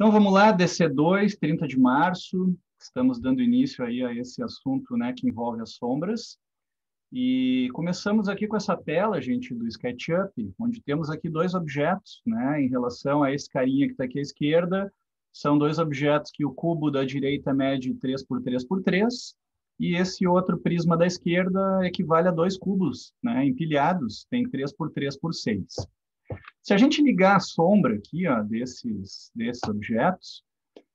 Então, vamos lá, DC2, 30 de março, estamos dando início aí a esse assunto, né, que envolve as sombras. E começamos aqui com essa tela, gente, do SketchUp, onde temos aqui dois objetos, né, em relação a esse carinha que está aqui à esquerda. São dois objetos que o cubo da direita mede 3 por 3 por 3, e esse outro prisma da esquerda equivale a dois cubos, né, empilhados, tem 3 por 3 por 6. Se a gente ligar a sombra aqui, ó, desses objetos,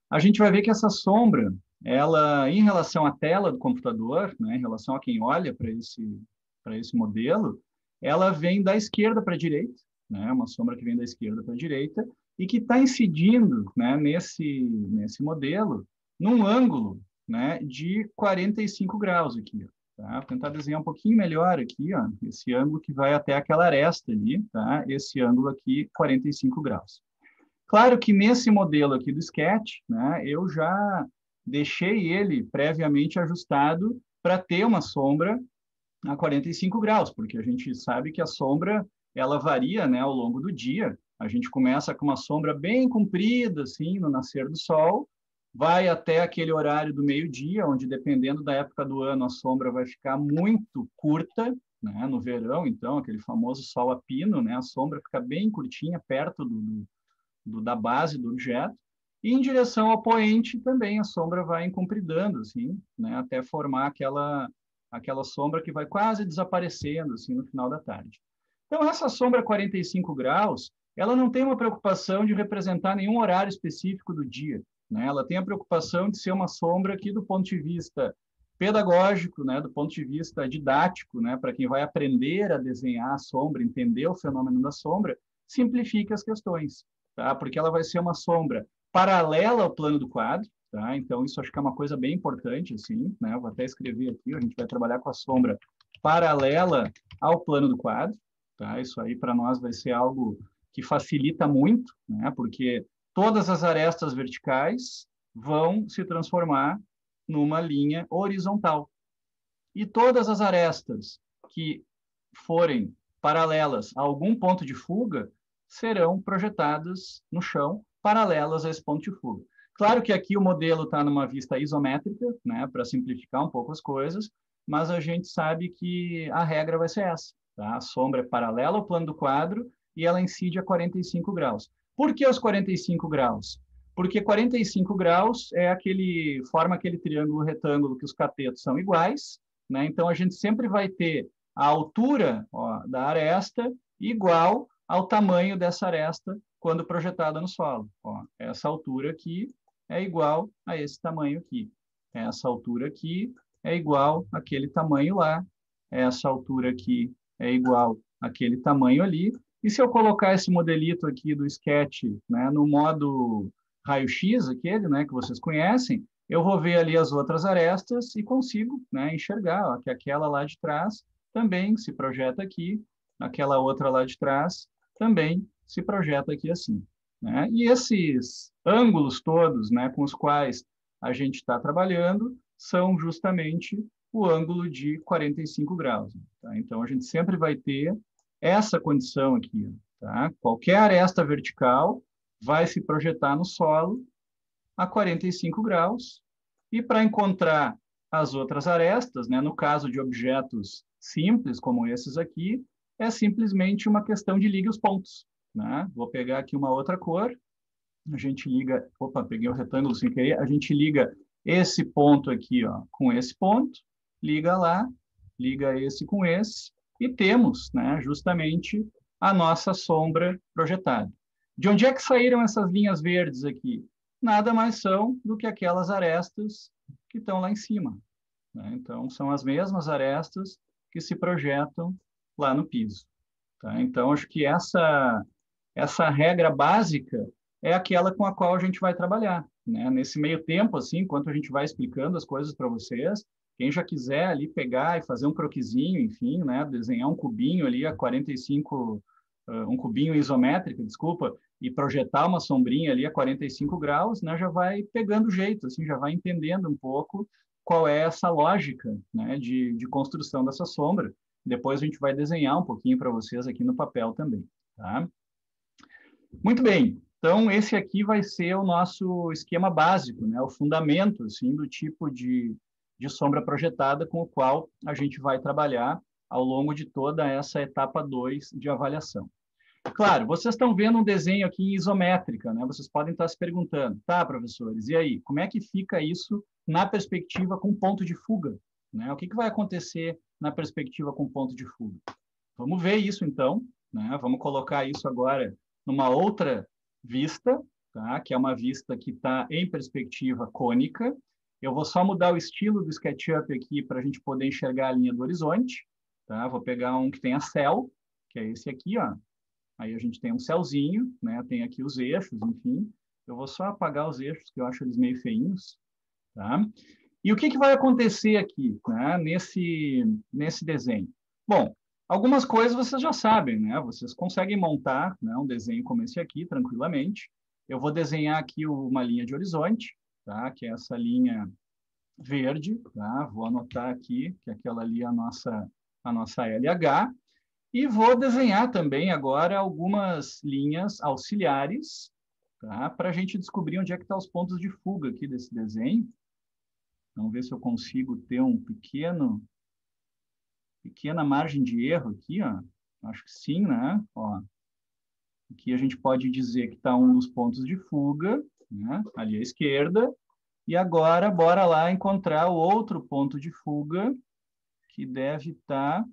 a gente vai ver que essa sombra, ela, em relação à tela do computador, né, em relação a quem olha para esse modelo, ela vem da esquerda para a direita, né, uma sombra que vem da esquerda para a direita, e que está incidindo, né, nesse modelo, num ângulo, né, de 45 graus aqui, ó. Tá? Vou tentar desenhar um pouquinho melhor aqui, ó, esse ângulo que vai até aquela aresta ali, tá? Esse ângulo aqui, 45 graus. Claro que nesse modelo aqui do Sketch, né, eu já deixei ele previamente ajustado para ter uma sombra a 45 graus, porque a gente sabe que a sombra ela varia, né, ao longo do dia. A gente começa com uma sombra bem comprida, assim, no nascer do sol, vai até aquele horário do meio-dia, onde, dependendo da época do ano, a sombra vai ficar muito curta, né, no verão, então, aquele famoso sol a pino, né, a sombra fica bem curtinha, perto da base do objeto, e em direção ao poente também a sombra vai encompridando, assim, né, até formar aquela sombra que vai quase desaparecendo, assim, no final da tarde. Então, essa sombra 45 graus, ela não tem uma preocupação de representar nenhum horário específico do dia, né? Ela tem a preocupação de ser uma sombra que, do ponto de vista pedagógico, né, do ponto de vista didático, né, para quem vai aprender a desenhar a sombra, entender o fenômeno da sombra, simplifique as questões, tá? Porque ela vai ser uma sombra paralela ao plano do quadro, tá? Então, isso acho que é uma coisa bem importante, assim, né? Eu vou até escrever aqui, a gente vai trabalhar com a sombra paralela ao plano do quadro, tá? Isso aí para nós vai ser algo que facilita muito, né? Porque todas as arestas verticais vão se transformar numa linha horizontal. E todas as arestas que forem paralelas a algum ponto de fuga serão projetadas no chão, paralelas a esse ponto de fuga. Claro que aqui o modelo está numa vista isométrica, né, para simplificar um pouco as coisas, mas a gente sabe que a regra vai ser essa. Tá? A sombra é paralela ao plano do quadro e ela incide a 45 graus. Por que os 45 graus? Porque 45 graus forma aquele triângulo retângulo que os catetos são iguais, né? Então, a gente sempre vai ter a altura, ó, da aresta igual ao tamanho dessa aresta quando projetada no solo. Ó, essa altura aqui é igual a esse tamanho aqui. Essa altura aqui é igual àquele tamanho lá. Essa altura aqui é igual àquele tamanho ali. E se eu colocar esse modelito aqui do Sketch, né, no modo raio-x, aquele, né, que vocês conhecem, eu vou ver ali as outras arestas e consigo, né, enxergar, ó, que aquela lá de trás também se projeta aqui, aquela outra lá de trás também se projeta aqui assim, né? E esses ângulos todos, né, com os quais a gente está trabalhando são justamente o ângulo de 45 graus. Tá? Então, a gente sempre vai ter essa condição aqui. Tá? Qualquer aresta vertical vai se projetar no solo a 45 graus, e para encontrar as outras arestas, né, no caso de objetos simples, como esses aqui, é simplesmente uma questão de ligue os pontos. Né? Vou pegar aqui uma outra cor, a gente liga, opa, peguei o retângulo sem querer, a gente liga esse ponto aqui, ó, com esse ponto, liga lá, liga esse com esse, e temos, né, justamente a nossa sombra projetada. De onde é que saíram essas linhas verdes aqui? Nada mais são do que aquelas arestas que estão lá em cima. Né? Então, são as mesmas arestas que se projetam lá no piso. Tá? Então, acho que essa regra básica é aquela com a qual a gente vai trabalhar. Né? Nesse meio tempo, assim, enquanto a gente vai explicando as coisas para vocês, quem já quiser ali pegar e fazer um croquisinho, enfim, né? Desenhar um cubinho ali a 45, um cubinho isométrico, desculpa, e projetar uma sombrinha ali a 45 graus, né? Já vai pegando jeito, assim, já vai entendendo um pouco qual é essa lógica, né? de construção dessa sombra. Depois a gente vai desenhar um pouquinho para vocês aqui no papel também. Tá? Muito bem. Então, esse aqui vai ser o nosso esquema básico, né? O fundamento assim, do tipo de sombra projetada com o qual a gente vai trabalhar ao longo de toda essa etapa 2 de avaliação. Claro, vocês estão vendo um desenho aqui em isométrica, né? Vocês podem estar se perguntando, tá, professores, e aí, como é que fica isso na perspectiva com ponto de fuga? Né? O que vai acontecer na perspectiva com ponto de fuga? Vamos ver isso, então, né? Vamos colocar isso agora numa outra vista, tá? Que é uma vista que está em perspectiva cônica. Eu vou só mudar o estilo do SketchUp aqui para a gente poder enxergar a linha do horizonte. Tá? Vou pegar um que tenha céu, que é esse aqui, ó. Aí a gente tem um céuzinho, né? Tem aqui os eixos, enfim. Eu vou só apagar os eixos, que eu acho eles meio feinhos. Tá? E o que vai acontecer aqui, né? Nesse desenho? Bom, algumas coisas vocês já sabem, né? Vocês conseguem montar, né, um desenho como esse aqui, tranquilamente. Eu vou desenhar aqui uma linha de horizonte, tá? Que é essa linha verde, tá? Vou anotar aqui que aquela ali é a nossa LH. E vou desenhar também agora algumas linhas auxiliares, tá? Para a gente descobrir onde é que estão os pontos de fuga aqui desse desenho. Vamos ver se eu consigo ter pequena margem de erro aqui, ó. Acho que sim, né? Ó, aqui a gente pode dizer que está um dos pontos de fuga, né? Ali à esquerda. E agora, bora lá encontrar o outro ponto de fuga, que deve estar,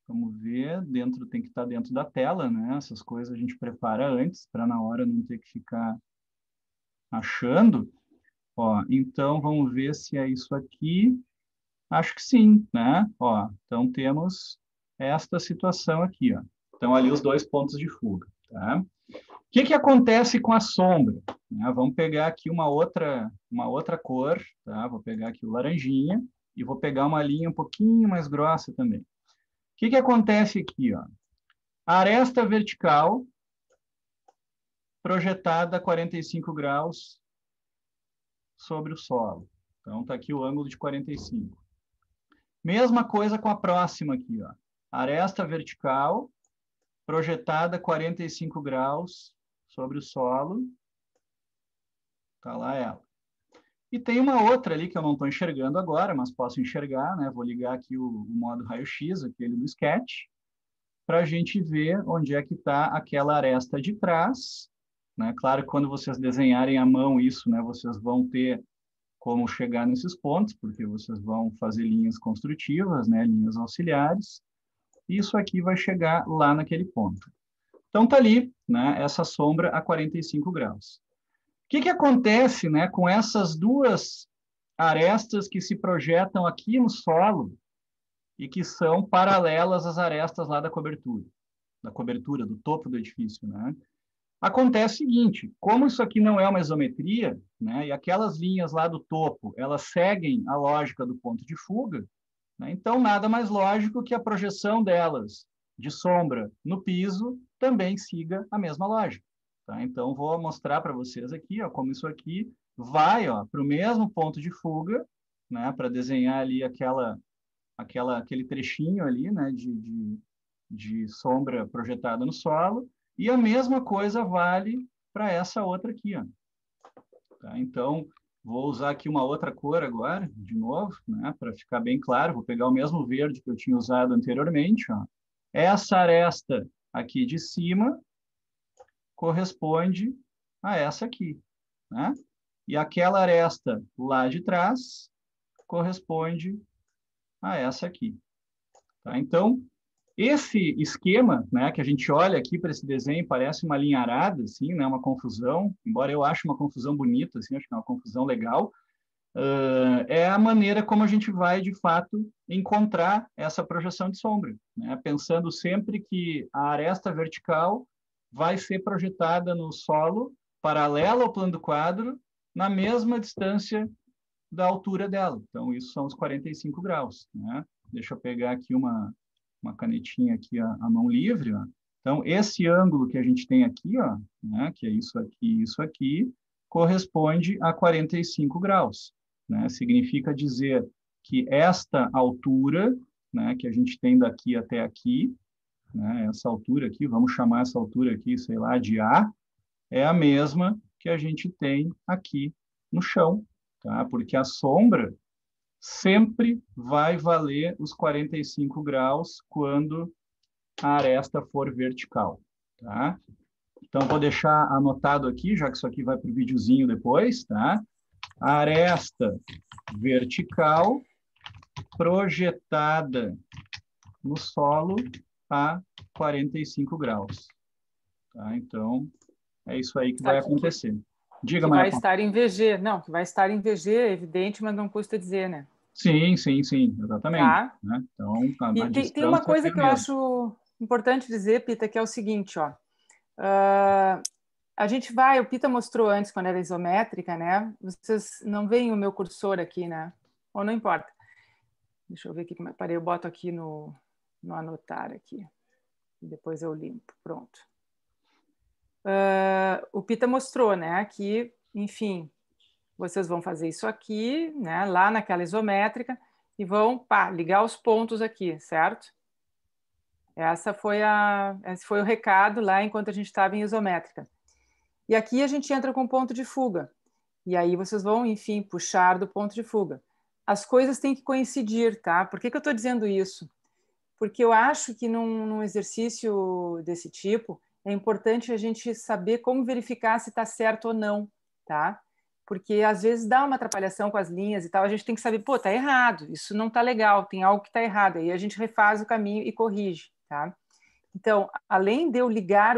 vamos ver, tem que estar dentro da tela, né? Essas coisas a gente prepara antes, para na hora não ter que ficar achando. Ó, então, vamos ver se é isso aqui. Acho que sim, né? Ó, então temos esta situação aqui, ó. Então, ali os dois pontos de fuga, tá? O que acontece com a sombra? Né? Vamos pegar aqui uma outra cor, tá? Vou pegar aqui o laranjinha e vou pegar uma linha um pouquinho mais grossa também. O que acontece aqui, ó? A aresta vertical projetada a 45 graus sobre o solo. Então, está aqui o ângulo de 45. Mesma coisa com a próxima aqui, ó. Aresta vertical projetada a 45 graus sobre o solo. Está lá ela. E tem uma outra ali que eu não estou enxergando agora, mas posso enxergar, né? Vou ligar aqui o modo raio-x, aquele do sketch, para a gente ver onde é que está aquela aresta de trás. Né? Claro que quando vocês desenharem à mão isso, né, vocês vão ter como chegar nesses pontos, porque vocês vão fazer linhas construtivas, né, linhas auxiliares, e isso aqui vai chegar lá naquele ponto. Então, está ali, né, essa sombra a 45 graus. O que acontece, né, com essas duas arestas que se projetam aqui no solo e que são paralelas às arestas lá da cobertura, do topo do edifício, né? Acontece o seguinte, como isso aqui não é uma isometria, né, e aquelas linhas lá do topo, elas seguem a lógica do ponto de fuga, né, então nada mais lógico que a projeção delas de sombra no piso também siga a mesma lógica. Tá? Então, vou mostrar para vocês aqui, ó, como isso aqui vai para o mesmo ponto de fuga, né, para desenhar ali aquele trechinho ali, né, de sombra projetada no solo, e a mesma coisa vale para essa outra aqui. Ó. Tá? Então, vou usar aqui uma outra cor agora, de novo, né, para ficar bem claro. Vou pegar o mesmo verde que eu tinha usado anteriormente. Ó. Essa aresta aqui de cima corresponde a essa aqui. Né? E aquela aresta lá de trás corresponde a essa aqui. Tá? Então, esse esquema, né, que a gente olha aqui para esse desenho, parece uma linha arada, assim, né, uma confusão, embora eu ache uma confusão bonita, assim, acho que é uma confusão legal, é a maneira como a gente vai, de fato, encontrar essa projeção de sombra, né, pensando sempre que a aresta vertical vai ser projetada no solo, paralela ao plano do quadro, na mesma distância da altura dela. Então, isso são os 45 graus. Né? Deixa eu pegar aqui uma canetinha aqui à mão livre. Ó. Então, esse ângulo que a gente tem aqui, ó, né, que é isso aqui, corresponde a 45 graus. Né? Significa dizer que esta altura, né, que a gente tem daqui até aqui, né, essa altura aqui, vamos chamar essa altura aqui, sei lá, de A, é a mesma que a gente tem aqui no chão, tá? Porque a sombra sempre vai valer os 45 graus quando a aresta for vertical, tá? Então, vou deixar anotado aqui, já que isso aqui vai para o videozinho depois, tá? A aresta vertical projetada no solo a 45 graus. Tá? Então, é isso aí que vai acontecer. Diga, que Maria vai Paula. estar em VG. Não, que vai estar em VG, é evidente, mas não custa dizer, né? Sim, sim, sim, exatamente. Tá? Né? Então, a E tem uma distância é coisa a que eu mesma. acho importante dizer, Pita, que é o seguinte, ó. A gente vai, o Pita mostrou antes, quando era isométrica, né? Vocês não veem o meu cursor aqui, né? Ou não importa. Deixa eu ver aqui como é. Parei, eu boto aqui no anotar aqui. Depois eu limpo. Pronto. O Pita mostrou, né? Que, enfim, vocês vão fazer isso aqui, né? Lá naquela isométrica e vão, pá, ligar os pontos aqui, certo? Esse foi o recado lá enquanto a gente estava em isométrica. E aqui a gente entra com ponto de fuga. E aí vocês vão, enfim, puxar do ponto de fuga. As coisas têm que coincidir, tá? Por que eu estou dizendo isso? Porque eu acho que num exercício desse tipo é importante a gente saber como verificar se está certo ou não, tá? Porque às vezes dá uma atrapalhação com as linhas e tal, a gente tem que saber, pô, tá errado, isso não tá legal, tem algo que tá errado, aí a gente refaz o caminho e corrige, tá? Então, além de eu ligar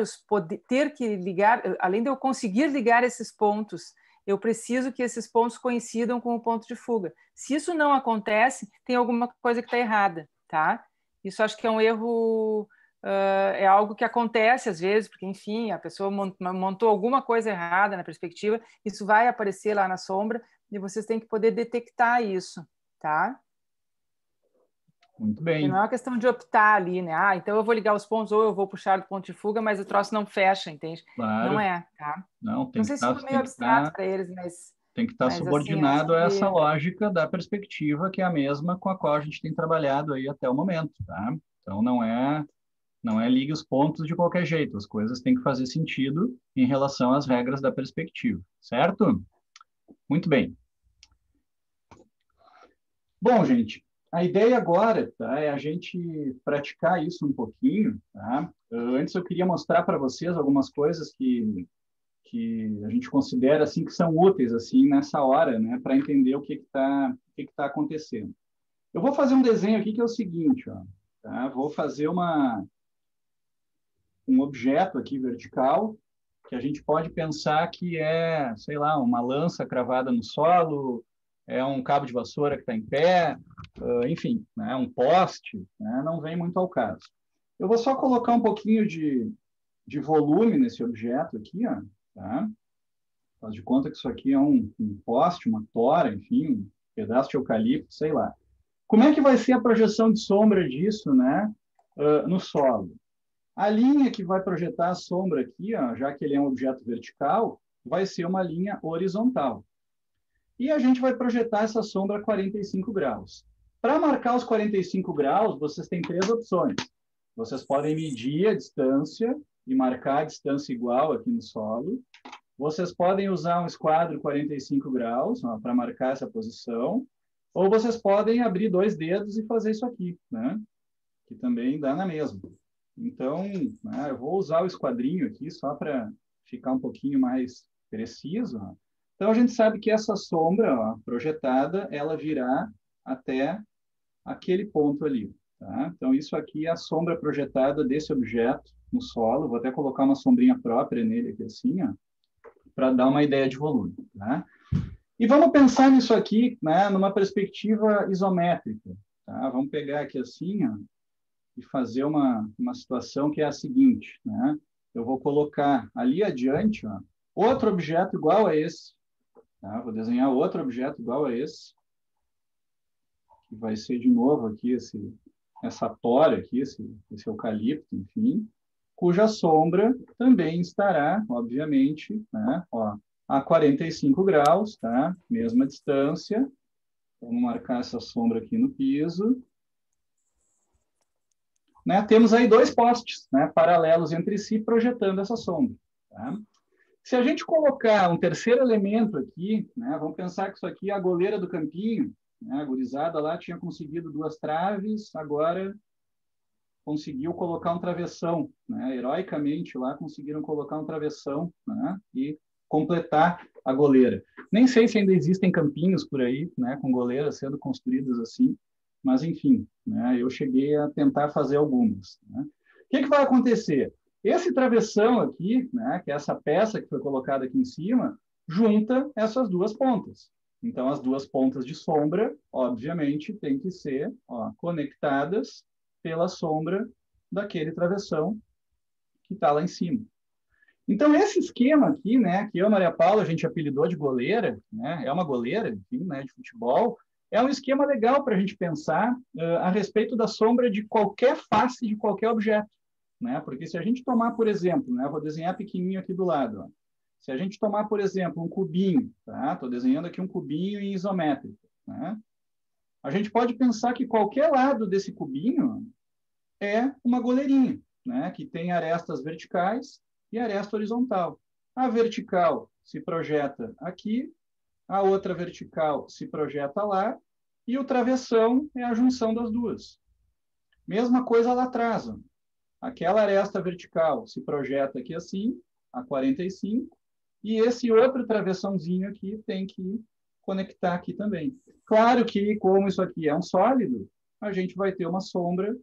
ter que ligar, além de eu conseguir ligar esses pontos, eu preciso que esses pontos coincidam com o ponto de fuga. Se isso não acontece, tem alguma coisa que está errada, tá? Isso acho que é um erro, é algo que acontece às vezes, porque, enfim, a pessoa montou alguma coisa errada na perspectiva, isso vai aparecer lá na sombra e vocês têm que poder detectar isso, tá? Muito Porque não bem. é uma questão de optar ali, né? Ah, então eu vou ligar os pontos ou eu vou puxar do ponto de fuga, mas o troço não fecha, entende? Não Claro. é, tá? Não, Não sei se ficou meio abstrato para eles, tem que estar mas assim, acho subordinado a essa que lógica da perspectiva, que é a mesma com a qual a gente tem trabalhado aí até o momento, tá? Então, não é ligue os pontos de qualquer jeito, as coisas têm que fazer sentido em relação às regras da perspectiva, certo? Muito bem. Bom, gente, a ideia agora, tá, é a gente praticar isso um pouquinho, tá? Antes eu queria mostrar para vocês algumas coisas que a gente considera assim que são úteis assim nessa hora, né, para entender o que está acontecendo. Eu vou fazer um desenho aqui que é o seguinte, ó, tá? Vou fazer um objeto aqui vertical que a gente pode pensar que é, sei lá, uma lança cravada no solo, é um cabo de vassoura que está em pé, enfim, né, um poste, né, não vem muito ao caso. Eu vou só colocar um pouquinho de volume nesse objeto aqui, ó, tá? Faz de conta que isso aqui é um poste, uma tora, enfim, um pedaço de eucalipto, sei lá. Como é que vai ser a projeção de sombra disso, né, no solo? A linha que vai projetar a sombra aqui, ó, já que ele é um objeto vertical, vai ser uma linha horizontal. E a gente vai projetar essa sombra a 45 graus. Para marcar os 45 graus, vocês têm três opções. Vocês podem medir a distância e marcar a distância igual aqui no solo. Vocês podem usar um esquadro 45 graus para marcar essa posição. Ou vocês podem abrir dois dedos e fazer isso aqui, né? Que também dá na mesma. Então, né, eu vou usar o esquadrinho aqui só para ficar um pouquinho mais preciso. Ó. Então, a gente sabe que essa sombra ó, projetada, ela virá até aquele ponto ali. Tá? Então, isso aqui é a sombra projetada desse objeto no solo. Vou até colocar uma sombrinha própria nele aqui assim, para dar uma ideia de volume. Tá? E vamos pensar nisso aqui, né, numa perspectiva isométrica. Tá? Vamos pegar aqui assim, ó, e fazer uma situação que é a seguinte, né? Eu vou colocar ali adiante, ó, outro objeto igual a esse, tá? Vou desenhar outro objeto igual a esse, que vai ser de novo aqui essa tora aqui, esse eucalipto, enfim, cuja sombra também estará, obviamente, né, ó, a 45 graus, tá? Mesma distância. Vamos marcar essa sombra aqui no piso. Né? Temos aí dois postes, né, paralelos entre si, projetando essa sombra. Tá? Se a gente colocar um terceiro elemento aqui, né, vamos pensar que isso aqui é a goleira do campinho, né, a gurizada lá tinha conseguido 2 traves, agora conseguiu colocar um travessão, né, heroicamente lá conseguiram colocar um travessão, né, e completar a goleira. Nem sei se ainda existem campinhos por aí, né, com goleiras sendo construídas assim, mas enfim, né, eu cheguei a tentar fazer algumas. Né. O que vai acontecer? Esse travessão aqui, né, que é essa peça que foi colocada aqui em cima, junta essas 2 pontas. Então, as 2 pontas de sombra, obviamente, têm que ser conectadas pela sombra daquele travessão que está lá em cima. Então, esse esquema aqui, né, que eu e a Maria Paula, a gente apelidou de goleira, né, é uma goleira, enfim, né, de futebol, é um esquema legal para a gente pensar a respeito da sombra de qualquer face de qualquer objeto. Né? Porque se a gente tomar, por exemplo, né, vou desenhar pequenininho aqui do lado, ó. Se a gente tomar, por exemplo, um cubinho, tá? Estou desenhando aqui um cubinho em isométrico, né? A gente pode pensar que qualquer lado desse cubinho é uma goleirinha, né? Que tem arestas verticais e aresta horizontal. A vertical se projeta aqui, a outra vertical se projeta lá, e o travessão é a junção das duas. Mesma coisa lá atrás, ó. Aquela aresta vertical se projeta aqui assim, a 45, e esse outro travessãozinho aqui tem que conectar aqui também. Claro que, como isso aqui é um sólido, a gente vai ter uma sombra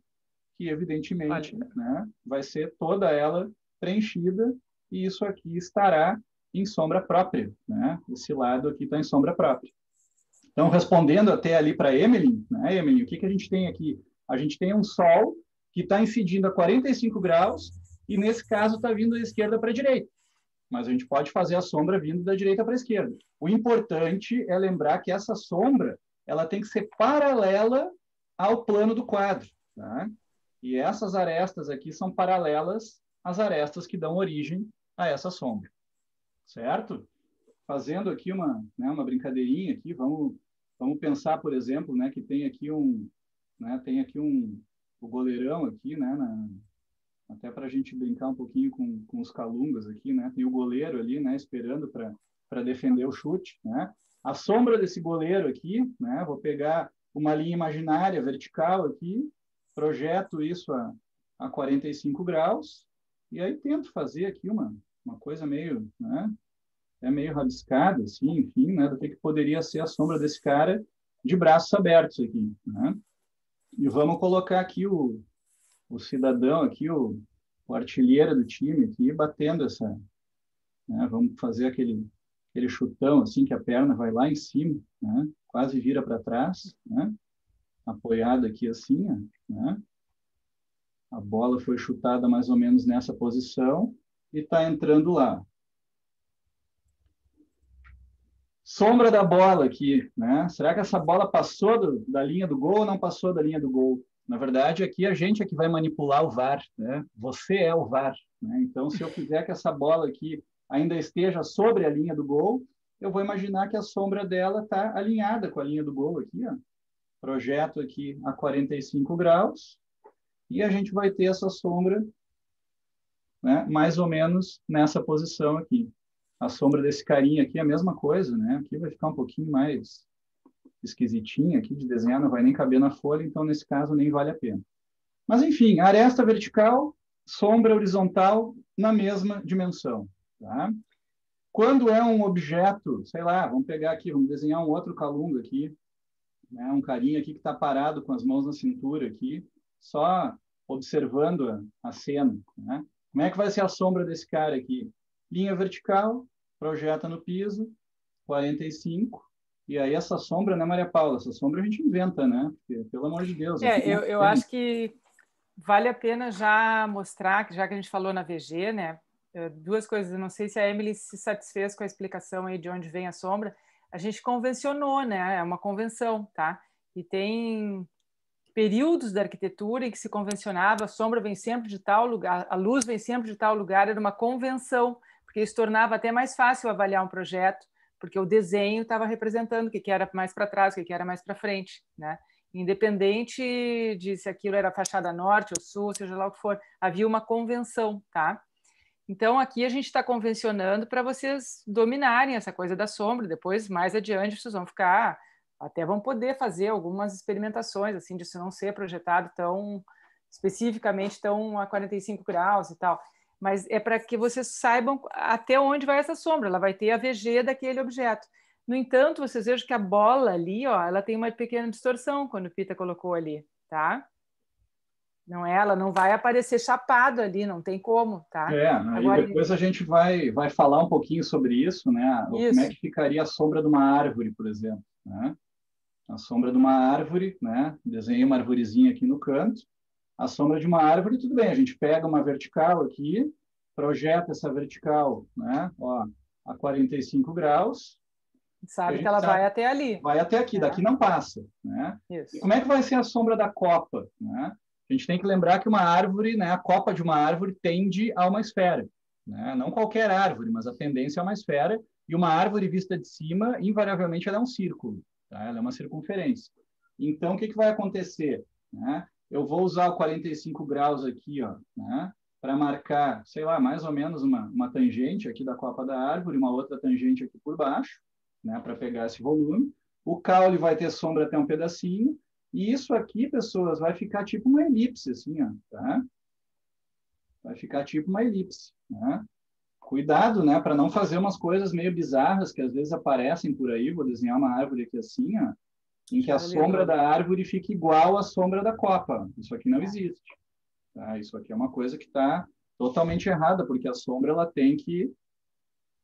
que, evidentemente, né, vai ser toda ela preenchida, e isso aqui estará em sombra própria. Né? Esse lado aqui está em sombra própria. Então, respondendo até ali para a Emily, né, Emily, o que a gente tem aqui? A gente tem um sol que está incidindo a 45 graus e, nesse caso, está vindo da esquerda para a direita. Mas a gente pode fazer a sombra vindo da direita para a esquerda. O importante é lembrar que essa sombra ela tem que ser paralela ao plano do quadro. Tá? E essas arestas aqui são paralelas às arestas que dão origem a essa sombra. Certo? Fazendo aqui uma brincadeirinha aqui, vamos pensar, por exemplo, né, que tem aqui o goleirão aqui, né, até para a gente brincar um pouquinho com os calungas aqui, né, tem o goleiro ali, né, esperando para defender o chute, né. A sombra desse goleiro aqui, né, vou pegar uma linha imaginária vertical aqui, projeto isso a 45 graus, e aí tento fazer aqui uma coisa meio, né, meio rabiscada, assim, enfim, né, do que poderia ser a sombra desse cara de braços abertos aqui, né? E vamos colocar aqui o cidadão aqui, o artilheiro do time aqui, batendo essa, né? Vamos fazer aquele chutão assim que a perna vai lá em cima, né? Quase vira para trás, né? Apoiado aqui assim, né? A bola foi chutada mais ou menos nessa posição e está entrando lá. Sombra da bola aqui, né? Será que essa bola passou da linha do gol ou não passou da linha do gol? Na verdade, aqui a gente é que vai manipular o VAR, né? Você é o VAR, né? Então, se eu quiser que essa bola aqui ainda esteja sobre a linha do gol, eu vou imaginar que a sombra dela está alinhada com a linha do gol aqui, ó. Projeto aqui a 45 graus e a gente vai ter essa sombra, né, mais ou menos nessa posição aqui. A sombra desse carinha aqui é a mesma coisa, né? Aqui vai ficar um pouquinho mais esquisitinho aqui de desenhar, não vai nem caber na folha, então nesse caso nem vale a pena. Mas enfim, aresta vertical, sombra horizontal na mesma dimensão, tá? Quando é um objeto, sei lá, vamos pegar aqui, vamos desenhar um outro calunga aqui, né? Um carinha aqui que está parado com as mãos na cintura aqui, só observando a cena, né? Como é que vai ser a sombra desse cara aqui? Linha vertical, projeta no piso, 45, e aí essa sombra, né, Maria Paula? Essa sombra a gente inventa, né? Porque, pelo amor de Deus. Eu acho que vale a pena já mostrar, já que a gente falou na VG, né? Duas coisas, eu não sei se a Emily se satisfez com a explicação aí de onde vem a sombra. A gente convencionou, né? É uma convenção, tá? E tem períodos da arquitetura em que se convencionava, a sombra vem sempre de tal lugar, a luz vem sempre de tal lugar, era uma convenção, porque isso tornava até mais fácil avaliar um projeto, porque o desenho estava representando o que era mais para trás, o que era mais para frente, né? Independente de se aquilo era fachada norte ou sul, seja lá o que for, havia uma convenção, tá? Então, aqui a gente está convencionando para vocês dominarem essa coisa da sombra. Depois, mais adiante, vocês vão ficar, até vão poder fazer algumas experimentações, assim, de isso não ser projetado tão especificamente tão a 45 graus e tal. Mas é para que vocês saibam até onde vai essa sombra. Ela vai ter a VG daquele objeto. No entanto, vocês vejam que a bola ali, ó, ela tem uma pequena distorção quando o Pita colocou ali, tá? Não é, ela não vai aparecer chapado ali, não tem como, tá? Aí Agora, depois a gente vai falar um pouquinho sobre isso, né? Como é isso. que ficaria a sombra de uma árvore, por exemplo, né? A sombra de uma árvore, né? Desenhei uma arvorezinha aqui no canto. A sombra de uma árvore, tudo bem, a gente pega uma vertical aqui, projeta essa vertical, né? Ó, a 45 graus, e a Sabe que gente ela vai sabe até ali, vai até aqui, daqui tá? não passa, né? E Isso. como é que vai ser a sombra da copa, né? A gente tem que lembrar que uma árvore, né, a copa de uma árvore tende a uma esfera, né? Não qualquer árvore, mas a tendência é uma esfera, e uma árvore vista de cima, invariavelmente, ela é um círculo, tá? Ela é uma circunferência. Então, o que vai acontecer, né? Eu vou usar o 45 graus aqui, ó, né, para marcar, sei lá, mais ou menos uma tangente aqui da copa da árvore, uma outra tangente aqui por baixo, né, para pegar esse volume. O caule vai ter sombra até um pedacinho, e isso aqui, pessoas, vai ficar tipo uma elipse, assim, ó, tá? Vai ficar tipo uma elipse, né? Cuidado, né, para não fazer umas coisas meio bizarras que às vezes aparecem por aí. Vou desenhar uma árvore aqui assim, ó, em que a sombra da árvore fica igual à sombra da copa. Isso aqui não existe, tá? Isso aqui é uma coisa que está totalmente errada, porque a sombra ela tem que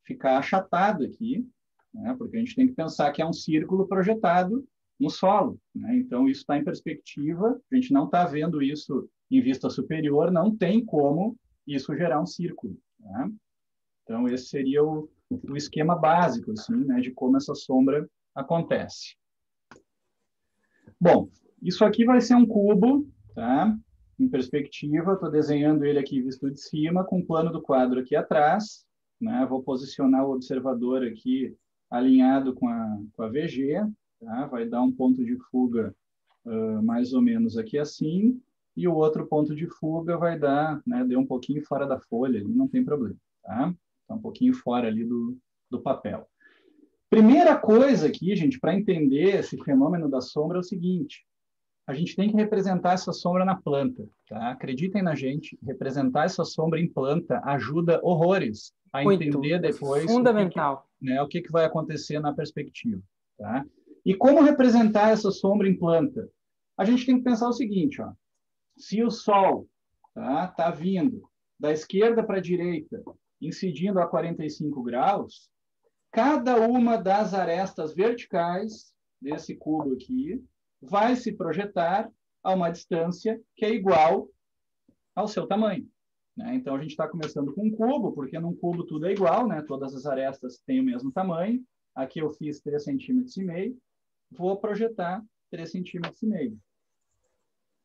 ficar achatada aqui, né? Porque a gente tem que pensar que é um círculo projetado no solo, né? Então, isso está em perspectiva, a gente não está vendo isso em vista superior, não tem como isso gerar um círculo, né? Então, esse seria o esquema básico, assim, né, de como essa sombra acontece. Bom, isso aqui vai ser um cubo, tá? Em perspectiva, estou desenhando ele aqui visto de cima, com o plano do quadro aqui atrás, né? Vou posicionar o observador aqui alinhado com a VG, tá? Vai dar um ponto de fuga mais ou menos aqui assim, e o outro ponto de fuga vai dar, né? Deu um pouquinho fora da folha, ali, não tem problema, tá? Tá um pouquinho fora ali do papel. Primeira coisa aqui, gente, para entender esse fenômeno da sombra é o seguinte: a gente tem que representar essa sombra na planta, tá? Acreditem na gente, representar essa sombra em planta ajuda horrores a Muito. entender É depois fundamental. o que vai acontecer na perspectiva, tá? E como representar essa sombra em planta? A gente tem que pensar o seguinte, ó: se o sol tá vindo da esquerda para a direita, incidindo a 45 graus, cada uma das arestas verticais desse cubo aqui vai se projetar a uma distância que é igual ao seu tamanho, né? Então, a gente está começando com um cubo, porque num cubo tudo é igual, né? Todas as arestas têm o mesmo tamanho. Aqui eu fiz 3,5 cm, vou projetar 3,5 cm.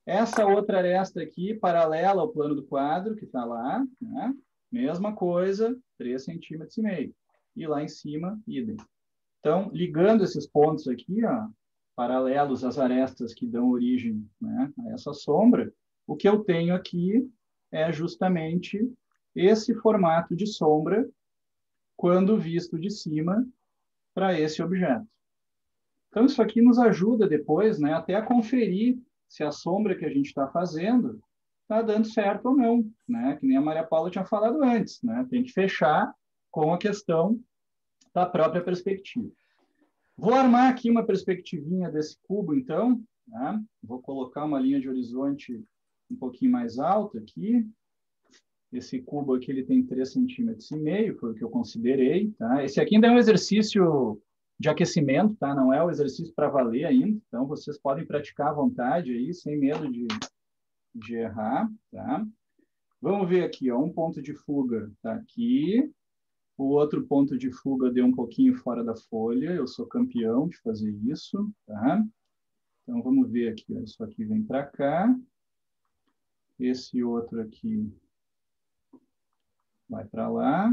Essa outra aresta aqui, paralela ao plano do quadro, que está lá, né? Mesma coisa, 3,5 cm. E lá em cima, idem. Então, ligando esses pontos aqui, ó, paralelos às arestas que dão origem, né, a essa sombra, o que eu tenho aqui é justamente esse formato de sombra quando visto de cima para esse objeto. Então, isso aqui nos ajuda depois, né, até a conferir se a sombra que a gente está fazendo está dando certo ou não, né? Que nem a Maria Paula tinha falado antes, né? Tem que fechar com a questão da própria perspectiva. Vou armar aqui uma perspectivinha desse cubo, então, né? Vou colocar uma linha de horizonte um pouquinho mais alta aqui. Esse cubo aqui ele tem 3,5 cm, foi o que eu considerei, tá? Esse aqui ainda é um exercício de aquecimento, tá? Não é o exercício para valer ainda, então vocês podem praticar à vontade aí, sem medo de errar, tá? Vamos ver aqui, ó, um ponto de fuga tá aqui, o outro ponto de fuga deu um pouquinho fora da folha, eu sou campeão de fazer isso, tá? Então, vamos ver aqui, ó, isso aqui vem para cá, esse outro aqui vai para lá.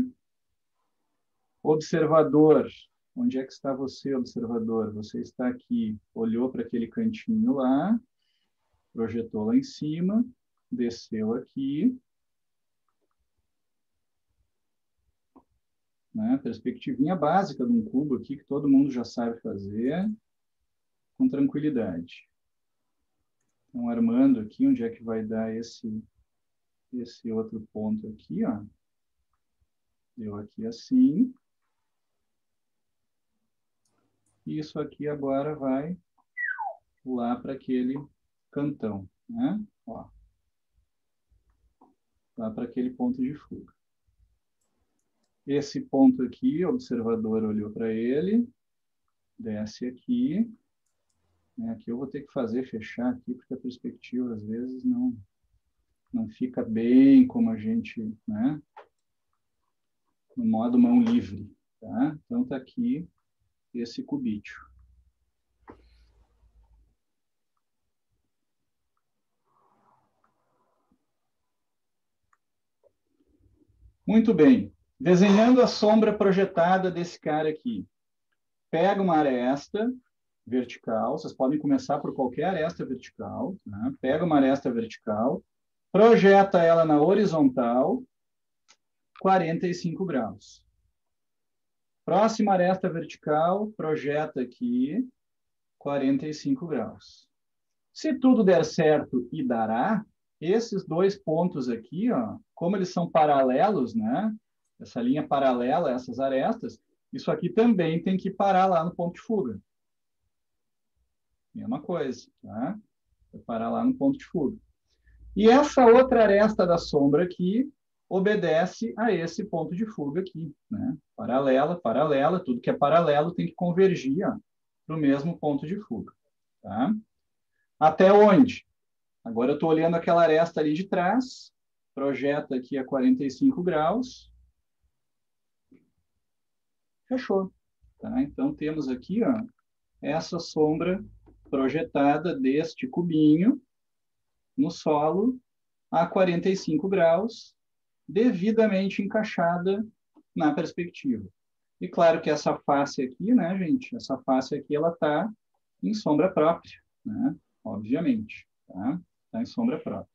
Observador, onde é que está você, observador? Você está aqui, olhou para aquele cantinho lá, projetou lá em cima, desceu aqui, né? Perspectivinha básica de um cubo aqui, que todo mundo já sabe fazer, com tranquilidade. Então, armando aqui, onde é que vai dar esse outro ponto aqui, ó. Deu aqui assim. E isso aqui agora vai lá para aquele cantão, né? Ó. Lá para aquele ponto de fuga. Esse ponto aqui, o observador olhou para ele, desce aqui. Aqui eu vou ter que fechar aqui, porque a perspectiva às vezes não fica bem como a gente, né? No modo mão livre, tá? Então tá aqui esse cubício. Muito bem. Desenhando a sombra projetada desse cara aqui. Pega uma aresta vertical, vocês podem começar por qualquer aresta vertical, né? Pega uma aresta vertical, projeta ela na horizontal, 45 graus. Próxima aresta vertical, projeta aqui, 45 graus. Se tudo der certo e dará, esses dois pontos aqui, ó, como eles são paralelos, né? Essa linha paralela a essas arestas, isso aqui também tem que parar lá no ponto de fuga. Mesma coisa, tá? Vai parar lá no ponto de fuga. E essa outra aresta da sombra aqui obedece a esse ponto de fuga aqui, né? Paralela, paralela, tudo que é paralelo tem que convergir para o mesmo ponto de fuga, tá? Até onde? Agora eu estou olhando aquela aresta ali de trás, projeta aqui a 45 graus, fechou. Tá? Então temos aqui, ó, essa sombra projetada deste cubinho no solo a 45 graus, devidamente encaixada na perspectiva. E claro que essa face aqui, né, gente? Essa face aqui, ela está em sombra própria, né? Obviamente, tá? Está em sombra própria.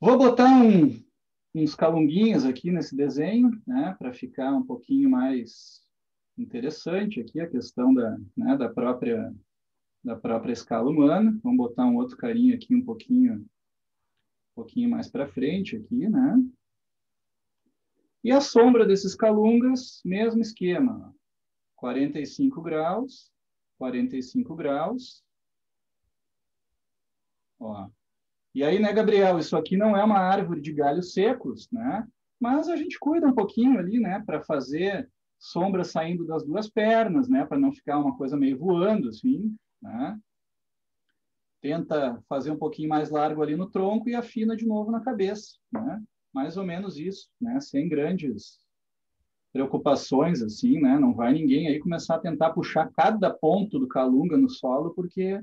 Vou botar uns calunguinhos aqui nesse desenho, né, para ficar um pouquinho mais interessante aqui a questão né, da própria escala humana. Vamos botar um outro carinha aqui um pouquinho mais para frente aqui, né? E a sombra desses calungas, mesmo esquema. 45 graus, 45 graus. Ó. E aí, né, Gabriel, isso aqui não é uma árvore de galhos secos, né? Mas a gente cuida um pouquinho ali, né, para fazer sombra saindo das duas pernas, né, para não ficar uma coisa meio voando, assim, né? Tenta fazer um pouquinho mais largo ali no tronco e afina de novo na cabeça, né? Mais ou menos isso, né? Sem grandes preocupações, assim, né? Não vai ninguém aí começar a tentar puxar cada ponto do calunga no solo, porque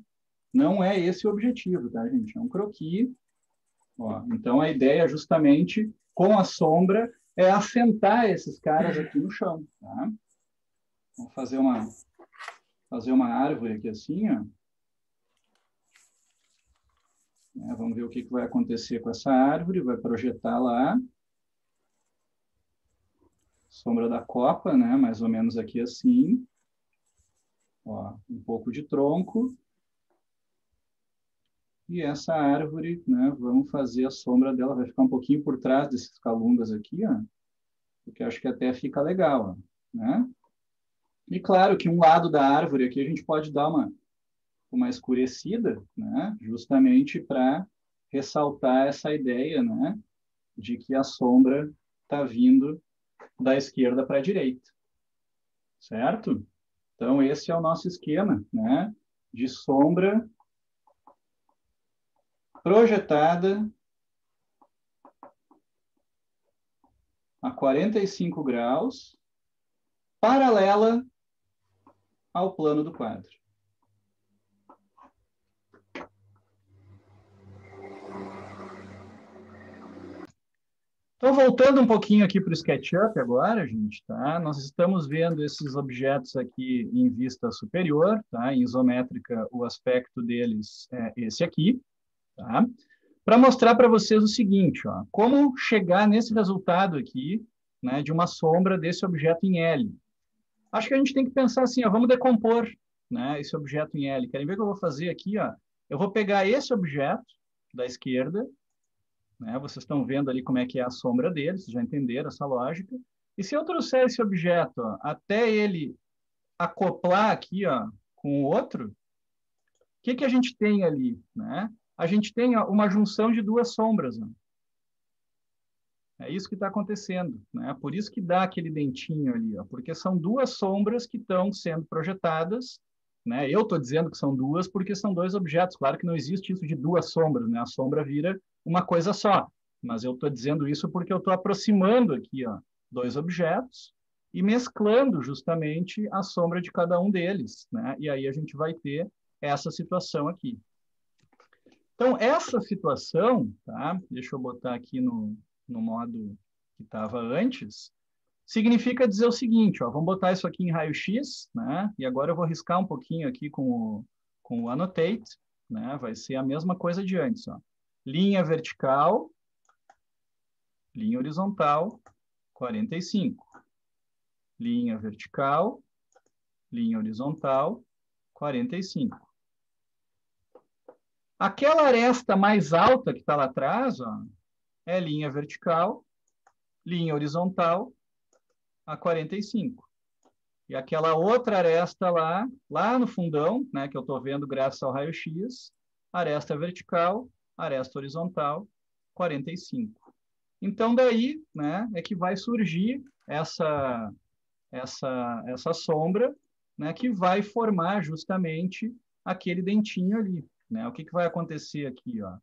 não é esse o objetivo, tá, gente? É um croquis. Ó, então, a ideia, justamente, com a sombra, é assentar esses caras aqui no chão, tá? Vamos fazer uma árvore aqui assim, ó. Vamos ver o que vai acontecer com essa árvore. Vai projetar lá. Sombra da copa, né? Mais ou menos aqui assim. Ó, um pouco de tronco. E essa árvore, né? Vamos fazer a sombra dela. Vai ficar um pouquinho por trás desses calungas aqui, ó. Porque acho que até fica legal, ó, né? E claro que um lado da árvore aqui a gente pode dar uma escurecida, né? Justamente para ressaltar essa ideia, né? De que a sombra está vindo da esquerda para a direita, certo? Então, esse é o nosso esquema, né? De sombra projetada a 45 graus, paralela ao plano do quadro. Então, voltando um pouquinho aqui para o SketchUp agora, gente, tá? Nós estamos vendo esses objetos aqui em vista superior, tá? Em isométrica, o aspecto deles é esse aqui, tá? Para mostrar para vocês o seguinte, ó, como chegar nesse resultado aqui né, de uma sombra desse objeto em L. Acho que a gente tem que pensar assim, ó, vamos decompor, né, esse objeto em L. Querem ver o que eu vou fazer aqui? Ó? Eu vou pegar esse objeto da esquerda, né, vocês estão vendo ali como é que é a sombra dele, vocês já entenderam essa lógica. E se eu trouxer esse objeto ó, até ele acoplar aqui ó, com o outro, o que a gente tem ali? Né? A gente tem ó, uma junção de duas sombras. Ó. É isso que está acontecendo. Né? Por isso que dá aquele dentinho ali, ó, porque são duas sombras que estão sendo projetadas. Né? Eu estou dizendo que são duas porque são dois objetos. Claro que não existe isso de duas sombras. Né? A sombra vira uma coisa só. Mas eu estou dizendo isso porque eu estou aproximando aqui ó, dois objetos e mesclando justamente a sombra de cada um deles. Né? E aí a gente vai ter essa situação aqui. Então, essa situação, tá? Deixa eu botar aqui no modo que estava antes, significa dizer o seguinte, ó, vamos botar isso aqui em raio-x, né? E agora eu vou riscar um pouquinho aqui com o annotate, né? Vai ser a mesma coisa de antes, ó. Linha vertical, linha horizontal, 45. Linha vertical, linha horizontal, 45. Aquela aresta mais alta que está lá atrás, ó, é linha vertical, linha horizontal, a 45. E aquela outra aresta lá no fundão, né, que eu estou vendo graças ao raio-x, aresta vertical, aresta horizontal, 45. Então, daí, né, é que vai surgir essa sombra, né, que vai formar justamente aquele dentinho ali. Né? O que vai acontecer aqui? Ó?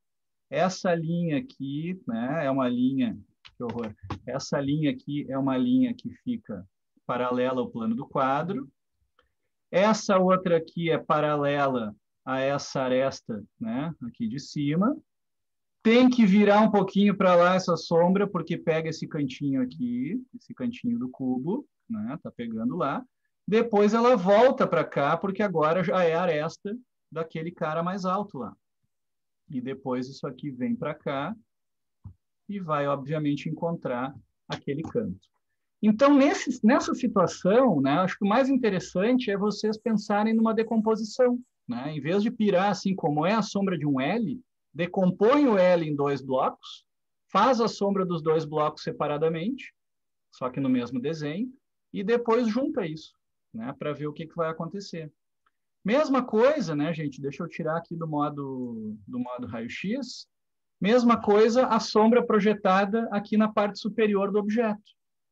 Essa linha aqui, né, é uma linha, que horror, essa linha aqui é uma linha que fica paralela ao plano do quadro. Essa outra aqui é paralela a essa aresta, né, aqui de cima. Tem que virar um pouquinho para lá essa sombra, porque pega esse cantinho aqui, esse cantinho do cubo, né, tá pegando lá. Depois ela volta para cá, porque agora já é a aresta daquele cara mais alto lá. E depois isso aqui vem para cá e vai, obviamente, encontrar aquele canto. Então, nessa situação, né, acho que o mais interessante é vocês pensarem numa decomposição. Né? Em vez de pirar assim como é a sombra de um L, decompõe o L em dois blocos, faz a sombra dos dois blocos separadamente, só que no mesmo desenho, e depois junta isso, né, para ver o que vai acontecer. Mesma coisa, né, gente? Deixa eu tirar aqui do modo raio-x. Mesma coisa a sombra projetada aqui na parte superior do objeto.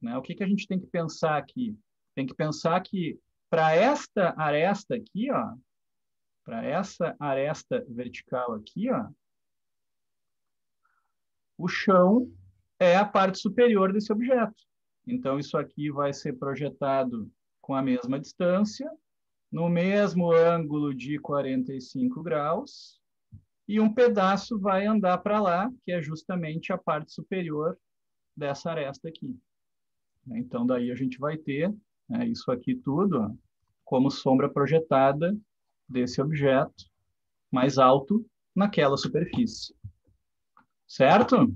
Né? O que a gente tem que pensar aqui? Tem que pensar que para esta aresta aqui, ó, para essa aresta vertical aqui, ó, o chão é a parte superior desse objeto. Então, isso aqui vai ser projetado com a mesma distância, no mesmo ângulo de 45 graus, e um pedaço vai andar para lá, que é justamente a parte superior dessa aresta aqui. Então, daí a gente vai ter né, isso aqui tudo ó, como sombra projetada desse objeto mais alto naquela superfície. Certo?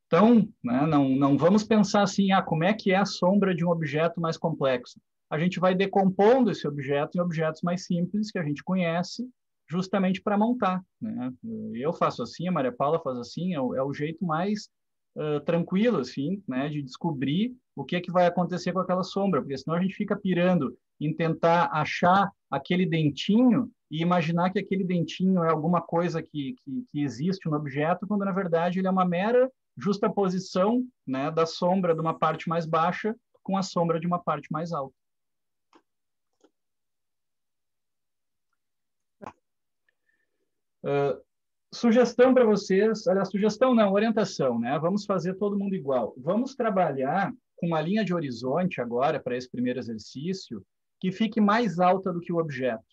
Então, né, não vamos pensar assim, como é que é a sombra de um objeto mais complexo? A gente vai decompondo esse objeto em objetos mais simples que a gente conhece, justamente para montar. Né? Eu faço assim, a Maria Paula faz assim, é o jeito mais tranquilo assim, né, de descobrir o que vai acontecer com aquela sombra, porque senão a gente fica pirando em tentar achar aquele dentinho e imaginar que aquele dentinho é alguma coisa que existe no objeto, quando na verdade ele é uma mera justaposição né, da sombra de uma parte mais baixa com a sombra de uma parte mais alta. Sugestão para vocês, aliás, sugestão não, orientação, né? Vamos fazer todo mundo igual. Vamos trabalhar com uma linha de horizonte agora, para esse primeiro exercício, que fique mais alta do que o objeto,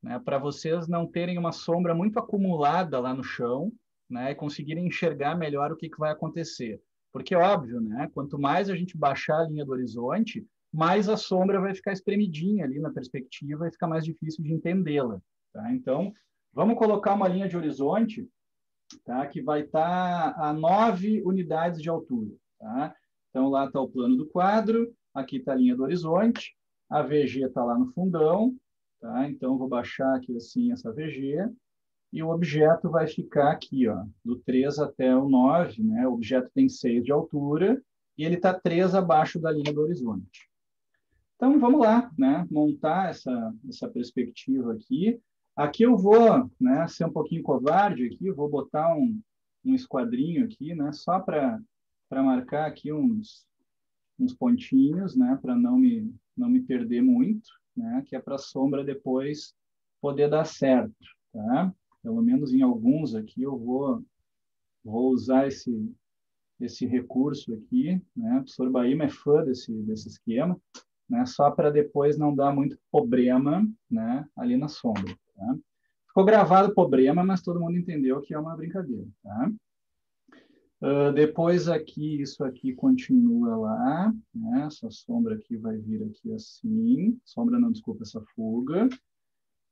né? Para vocês não terem uma sombra muito acumulada lá no chão, né? E conseguirem enxergar melhor o que vai acontecer. Porque, óbvio, né? Quanto mais a gente baixar a linha do horizonte, mais a sombra vai ficar espremidinha ali na perspectiva e fica mais difícil de entendê-la. Tá? Então, vamos colocar uma linha de horizonte tá? Que vai estar a 9 unidades de altura. Tá? Então, lá está o plano do quadro, aqui está a linha do horizonte, a VG está lá no fundão, tá? Então, vou baixar aqui assim essa VG, e o objeto vai ficar aqui, ó, do 3 até o 9, né? O objeto tem 6 de altura, e ele está 3 abaixo da linha do horizonte. Então, vamos lá, né? Montar essa perspectiva aqui. Aqui eu vou, né, ser um pouquinho covarde aqui, vou botar um esquadrinho aqui, né, só para marcar aqui uns pontinhos, né, para não me perder muito, né, que é para a sombra depois poder dar certo, tá? Pelo menos em alguns aqui eu vou usar esse recurso aqui, né? O professor Bahima é fã desse esquema, né? Só para depois não dar muito problema, né, ali na sombra, tá? Ficou gravado problema, mas todo mundo entendeu que é uma brincadeira, tá? Depois aqui, isso aqui continua lá, né? Essa sombra aqui vai vir aqui assim, sombra não, desculpa, essa fuga,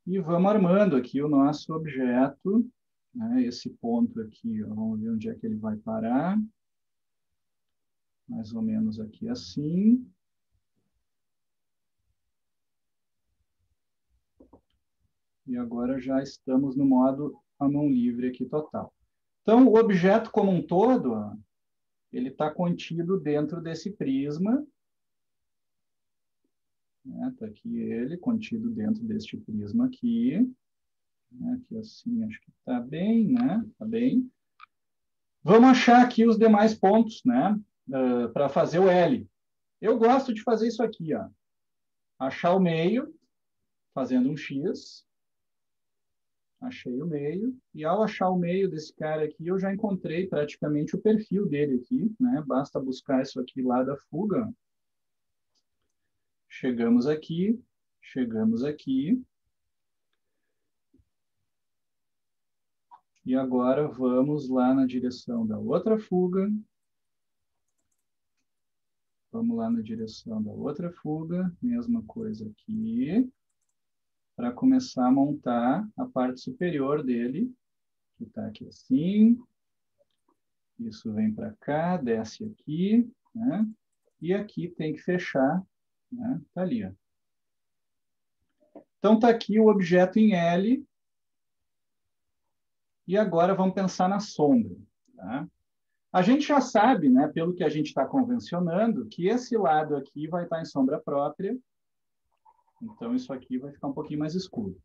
e vamos armando aqui o nosso objeto, né? Esse ponto aqui, ó, vamos ver onde é que ele vai parar, mais ou menos aqui assim. E agora já estamos no modo a mão livre aqui total. Então, o objeto como um todo, ó, ele está contido dentro desse prisma. Está aqui ele, contido dentro deste prisma aqui. Aqui assim, acho que está bem, né? Está bem. Vamos achar aqui os demais pontos, né? Para fazer o L. Eu gosto de fazer isso aqui, ó. Achar o meio, fazendo um X. Achei o meio, e ao achar o meio desse cara aqui, eu já encontrei praticamente o perfil dele aqui, né? Basta buscar isso aqui lá da fuga. Chegamos aqui, chegamos aqui. E agora vamos lá na direção da outra fuga. Vamos lá na direção da outra fuga, mesma coisa aqui, para começar a montar a parte superior dele, que está aqui assim. Isso vem para cá, desce aqui, né? E aqui tem que fechar, né? Tá ali, ó. Então tá aqui o objeto em L. E agora vamos pensar na sombra, tá? A gente já sabe, né, pelo que a gente está convencionando, que esse lado aqui vai estar em sombra própria. Então isso aqui vai ficar um pouquinho mais escuro.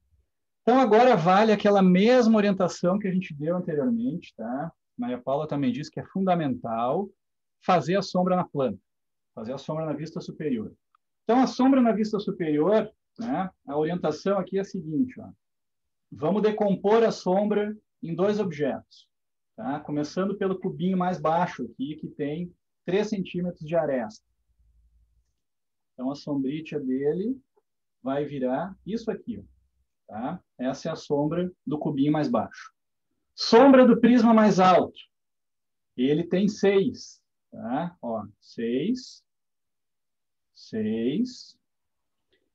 Então agora vale aquela mesma orientação que a gente deu anteriormente, tá? Maria Paula também disse que é fundamental fazer a sombra na planta, fazer a sombra na vista superior. Então, a sombra na vista superior, né, a orientação aqui é a seguinte, ó. Vamos decompor a sombra em dois objetos, tá? Começando pelo cubinho mais baixo aqui, que tem 3 centímetros de aresta. Então, a sombrita dele vai virar isso aqui, ó, tá? Essa é a sombra do cubinho mais baixo. Sombra do prisma mais alto. Ele tem 6, tá? Ó, 6, 6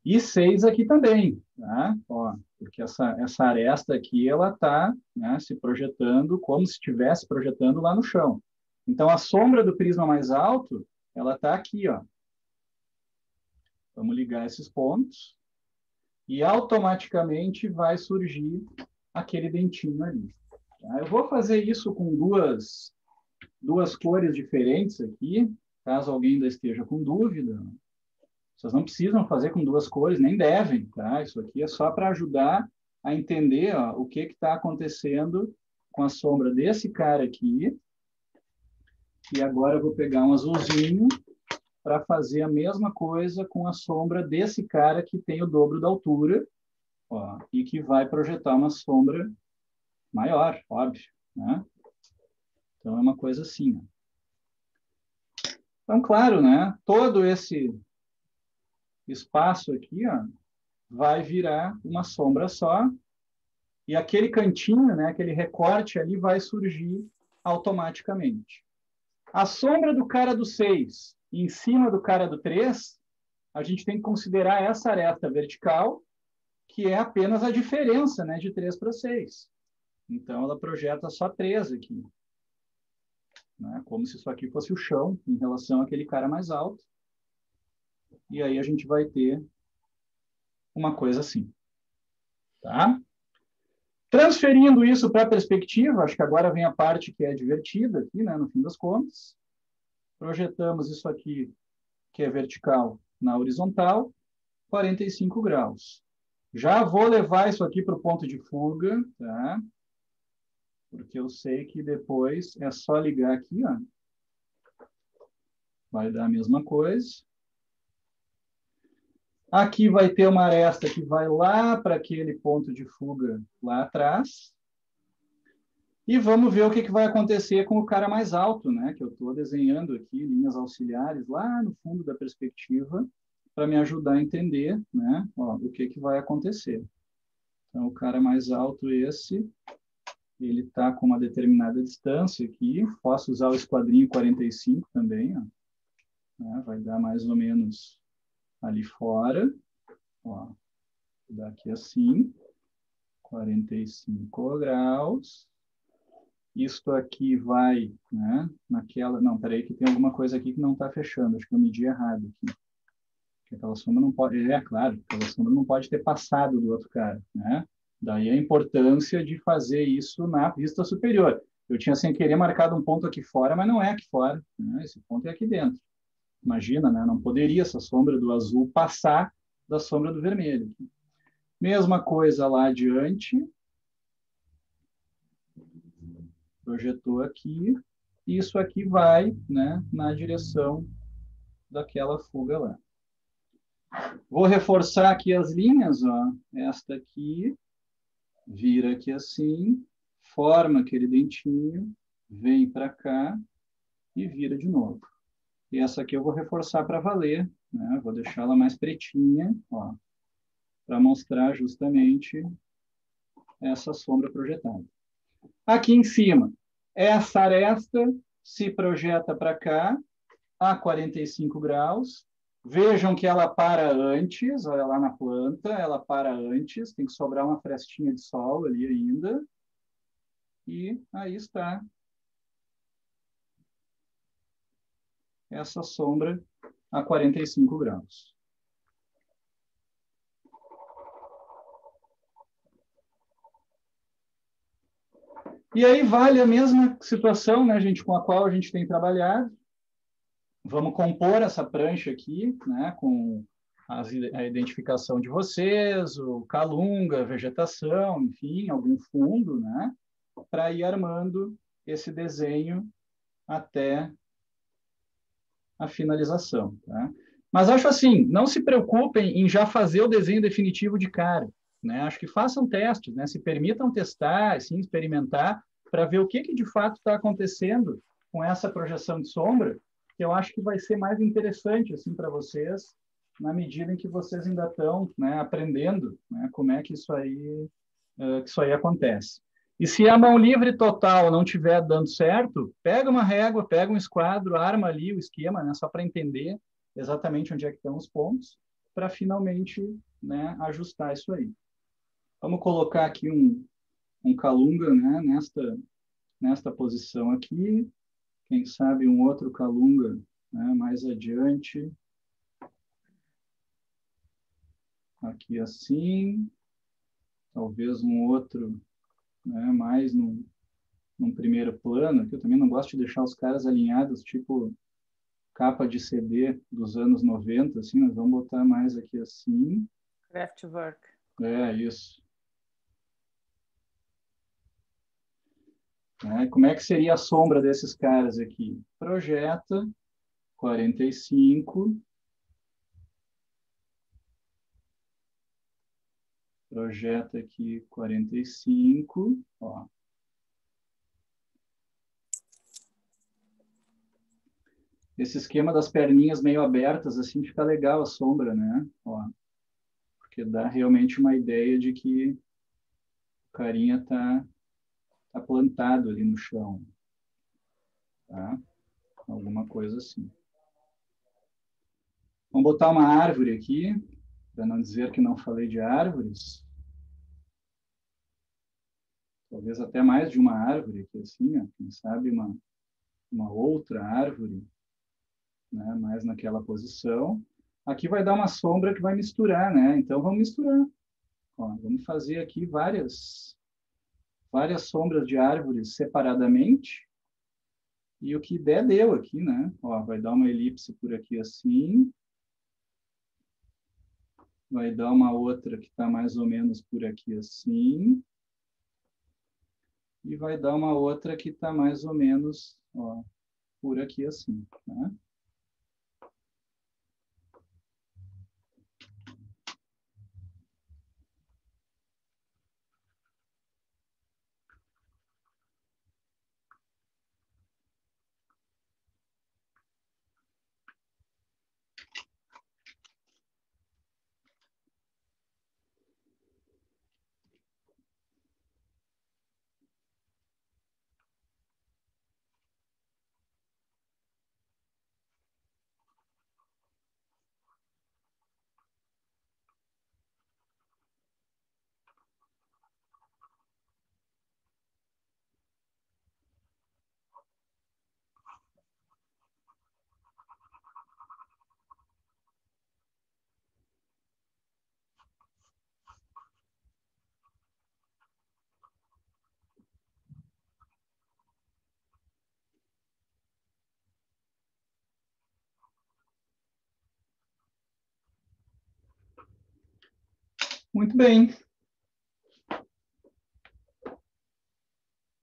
e 6 aqui também, tá? Ó, porque essa aresta aqui, ela está, né, se projetando como se estivesse projetando lá no chão. Então, a sombra do prisma mais alto, ela está aqui, ó. Vamos ligar esses pontos e automaticamente vai surgir aquele dentinho ali. Tá? Eu vou fazer isso com duas cores diferentes aqui, caso alguém ainda esteja com dúvida. Vocês não precisam fazer com 2 cores, nem devem, tá? Isso aqui é só para ajudar a entender, ó, o que está acontecendo com a sombra desse cara aqui. E agora eu vou pegar um azulzinho para fazer a mesma coisa com a sombra desse cara que tem o dobro da altura, ó, e que vai projetar uma sombra maior, óbvio, né? Então é uma coisa assim, ó. Então, claro, né? Todo esse espaço aqui, ó, vai virar uma sombra só, e aquele cantinho, né, aquele recorte ali vai surgir automaticamente. A sombra do cara do 6 em cima do cara do 3, a gente tem que considerar essa aresta vertical, que é apenas a diferença, né, de 3 para 6. Então, ela projeta só 3 aqui. né? Como se isso aqui fosse o chão em relação àquele cara mais alto. E aí a gente vai ter uma coisa assim, tá? Transferindo isso para a perspectiva, acho que agora vem a parte que é divertida aqui, né, no fim das contas. Projetamos isso aqui, que é vertical, na horizontal, 45 graus. Já vou levar isso aqui para o ponto de fuga, tá? Porque eu sei que depois é só ligar aqui, ó. Vai dar a mesma coisa. Aqui vai ter uma aresta que vai lá para aquele ponto de fuga lá atrás. E vamos ver o que vai acontecer com o cara mais alto, né? Que eu estou desenhando aqui, linhas auxiliares lá no fundo da perspectiva, para me ajudar a entender, né? Ó, o que vai acontecer. Então, o cara mais alto esse, ele está com uma determinada distância aqui. Posso usar o esquadrinho 45 também, ó. Né? Vai dar mais ou menos ali fora. Ó, vou dar aqui assim, 45 graus. Isto aqui vai, né, naquela... Não, peraí que tem alguma coisa aqui que não está fechando. Acho que eu medi errado aqui. Porque aquela sombra não pode... É, claro, aquela sombra não pode ter passado do outro cara, né? Daí a importância de fazer isso na vista superior. Eu tinha sem querer marcado um ponto aqui fora, mas não é aqui fora, né? Esse ponto é aqui dentro. Imagina, né? Não poderia essa sombra do azul passar da sombra do vermelho. Mesma coisa lá adiante. Projetou aqui. Isso aqui vai, né, na direção daquela fuga lá. Vou reforçar aqui as linhas, ó. Esta aqui vira aqui assim, forma aquele dentinho, vem para cá e vira de novo. E essa aqui eu vou reforçar para valer, né? Vou deixar ela mais pretinha, ó, para mostrar justamente essa sombra projetada. Aqui em cima, essa aresta se projeta para cá a 45 graus. Vejam que ela para antes, olha lá na planta, ela para antes, tem que sobrar uma frestinha de sol ali ainda. E aí está essa sombra a 45 graus. E aí vale a mesma situação, né, gente, com a qual a gente tem trabalhado. Vamos compor essa prancha aqui, né, com a identificação de vocês, o calunga, vegetação, enfim, algum fundo, né, para ir armando esse desenho até a finalização. Tá? Mas acho assim, não se preocupem em já fazer o desenho definitivo de cara. Né? Acho que façam testes, né? Se permitam testar, assim, experimentar, para ver o que de fato está acontecendo com essa projeção de sombra, que eu acho que vai ser mais interessante assim, para vocês, na medida em que vocês ainda estão, né, aprendendo, né, como é que isso aí acontece. E se a mão livre total não estiver dando certo, pega uma régua, pega um esquadro, arma ali o esquema, né, só para entender exatamente onde é que estão os pontos, para finalmente, né, ajustar isso aí. Vamos colocar aqui um calunga, né, nesta posição aqui. Quem sabe um outro calunga, né, mais adiante. Aqui assim. Talvez um outro, né, mais num primeiro plano, que eu também não gosto de deixar os caras alinhados, tipo capa de CD dos anos 90, assim, nós vamos botar mais aqui assim. Kraftwerk. É, isso. Como é que seria a sombra desses caras aqui? Projeta, 45. Projeta aqui, 45. Ó. Esse esquema das perninhas meio abertas, assim, fica legal a sombra, né? Ó. Porque dá realmente uma ideia de que o carinha tá plantado ali no chão. Tá? Alguma coisa assim. Vamos botar uma árvore aqui, para não dizer que não falei de árvores. Talvez até mais de uma árvore aqui, assim, ó. Quem sabe uma outra árvore, né, mais naquela posição. Aqui vai dar uma sombra que vai misturar, né? Então vamos misturar. Ó, vamos fazer aqui várias sombras de árvores separadamente. E o que der, deu aqui, né? Ó, vai dar uma elipse por aqui assim. Vai dar uma outra que está mais ou menos por aqui assim. E vai dar uma outra que está mais ou menos, ó, por aqui assim, né? Muito bem.